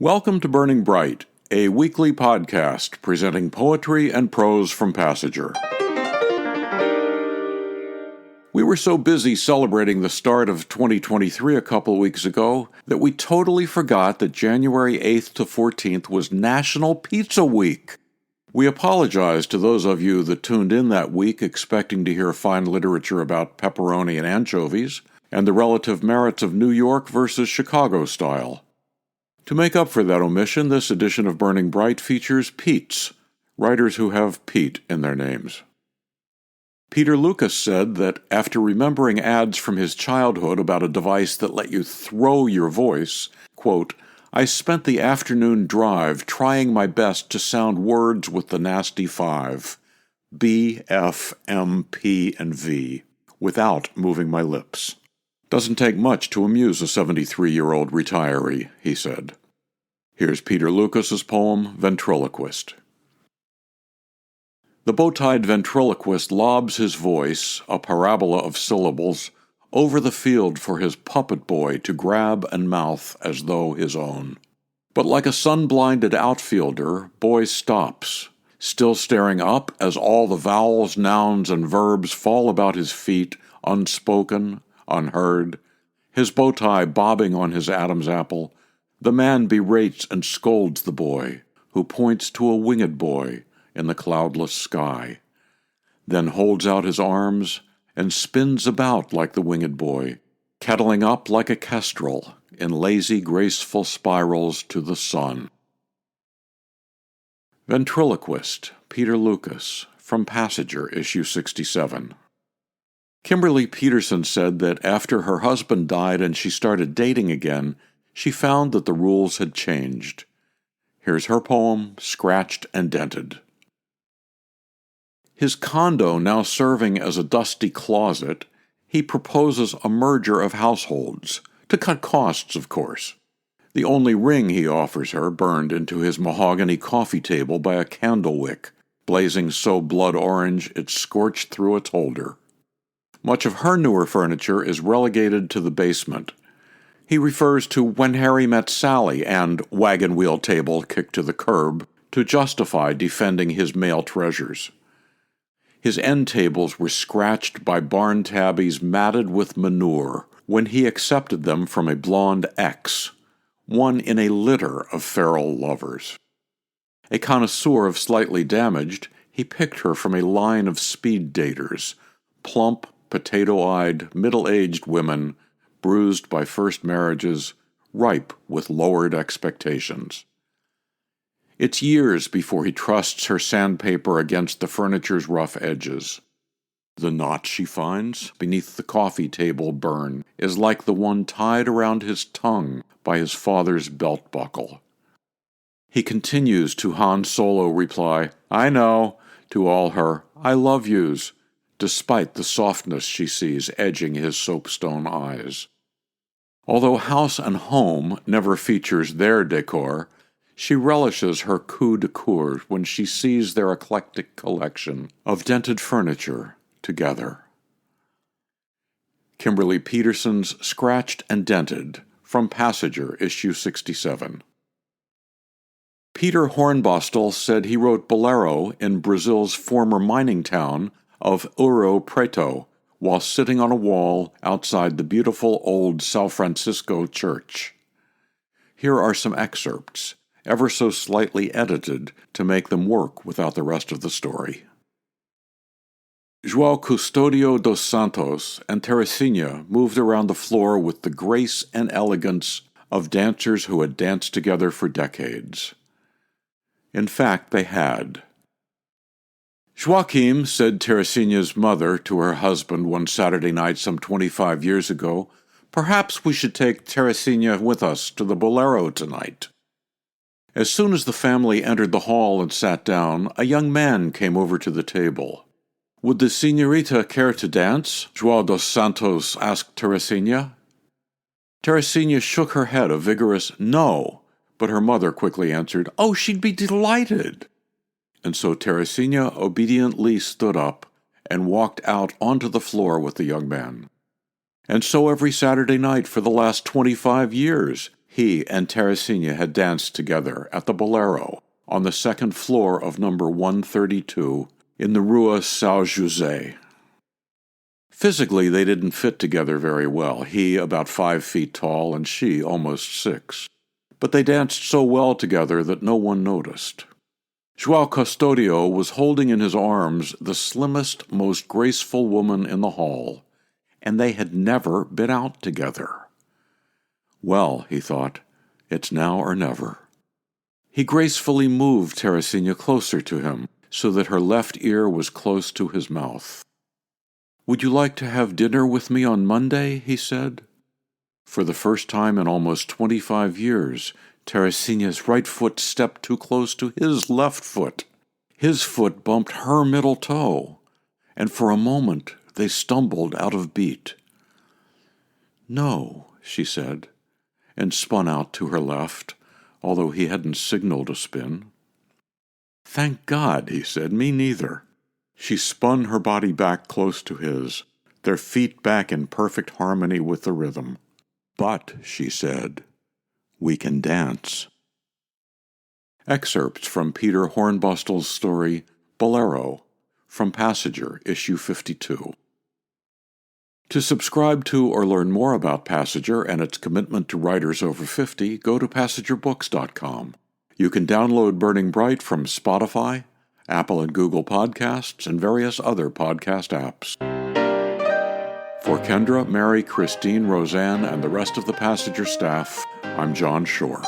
Welcome to Burning Bright, a weekly podcast presenting poetry and prose from Passenger. We were so busy celebrating the start of 2023 a couple weeks ago that we totally forgot that January 8th to 14th was National Pizza Week. We apologize to those of you that tuned in that week expecting to hear fine literature about pepperoni and anchovies and the relative merits of New York versus Chicago style. To make up for that omission, this edition of Burning Bright features Petes, writers who have Pete in their names. Peter Lucas said that after remembering ads from his childhood about a device that let you throw your voice, quote, I spent the afternoon drive trying my best to sound words with the nasty five, B, F, M, P, and V, without moving my lips. Doesn't take much to amuse a 73-year-old retiree, he said. Here's Peter Lucas's poem, Ventriloquist. The bow-tied ventriloquist lobs his voice, a parabola of syllables, over the field for his puppet boy to grab and mouth as though his own. But like a sun-blinded outfielder, boy stops, still staring up as all the vowels, nouns, and verbs fall about his feet, unspoken, unheard, his bow tie bobbing on his Adam's apple. The man berates and scolds the boy, who points to a winged boy in the cloudless sky, then holds out his arms and spins about like the winged boy, kettling up like a kestrel in lazy, graceful spirals to the sun. Ventriloquist, Peter Lucas, from Passenger, issue 67. Kimberly Peterson said that after her husband died and she started dating again, she found that the rules had changed. Here's her poem, Scratched and Dented. His condo now serving as a dusty closet, he proposes a merger of households, to cut costs, of course. The only ring he offers her burned into his mahogany coffee table by a candle wick, blazing so blood orange it scorched through its holder. Much of her newer furniture is relegated to the basement. He refers to When Harry Met Sally and Wagon Wheel Table Kicked to the Curb to justify defending his male treasures. His end tables were scratched by barn tabbies matted with manure when he accepted them from a blonde ex, one in a litter of feral lovers. A connoisseur of slightly damaged, he picked her from a line of speed daters, plump, potato-eyed, middle-aged women, bruised by first marriages, ripe with lowered expectations. It's years before he trusts her sandpaper against the furniture's rough edges. The knot she finds beneath the coffee table burn is like the one tied around his tongue by his father's belt buckle. He continues to Han Solo reply, I know, to all her I love yous, despite the softness she sees edging his soapstone eyes. Although House and Home never features their decor, she relishes her coup de coeur when she sees their eclectic collection of dented furniture together. Kimberly Peterson's Scratched and Dented, from Passenger, issue 67. Peter Hornbostel said he wrote Bolero in Brazil's former mining town of Ouro Preto while sitting on a wall outside the beautiful old São Francisco church. Here are some excerpts, ever so slightly edited to make them work without the rest of the story. João Custódio dos Santos and Teresinha moved around the floor with the grace and elegance of dancers who had danced together for decades. In fact, they had. Joaquim, said Teresinha's mother to her husband one Saturday night some 25 years ago, perhaps we should take Teresinha with us to the Bolero tonight. As soon as the family entered the hall and sat down, a young man came over to the table. Would the señorita care to dance? João dos Santos asked Teresinha. Teresinha shook her head a vigorous no, but her mother quickly answered, Oh, she'd be delighted. And so Teresinha obediently stood up and walked out onto the floor with the young man. And so every Saturday night for the last 25 years, He and Teresina had danced together at the Bolero on the second floor of number 132 in the Rue Saint-José. Physically, they didn't fit together very well, he about 5 feet tall and she almost 6. But they danced so well together that no one noticed. João Custodio was holding in his arms the slimmest, most graceful woman in the hall, and they had never been out together. Well, he thought, it's now or never. He gracefully moved Teresina closer to him, so that her left ear was close to his mouth. "Would you like to have dinner with me on Monday?" he said. For the first time in almost 25 years, Teresina's right foot stepped too close to his left foot. His foot bumped her middle toe, and for a moment they stumbled out of beat. "No," she said, and spun out to her left, although he hadn't signaled a spin. "Thank God," he said, "me neither." She spun her body back close to his, their feet back in perfect harmony with the rhythm. "But," she said, "we can dance." Excerpts from Peter Hornbostel's story, Bolero, from Passenger, issue 52. To subscribe to or learn more about Passenger and its commitment to writers over 50, go to PassengerBooks.com. You can download Burning Bright from Spotify, Apple and Google Podcasts, and various other podcast apps. For Kendra, Mary, Christine, Roseanne, and the rest of the Passenger staff, I'm John Shore.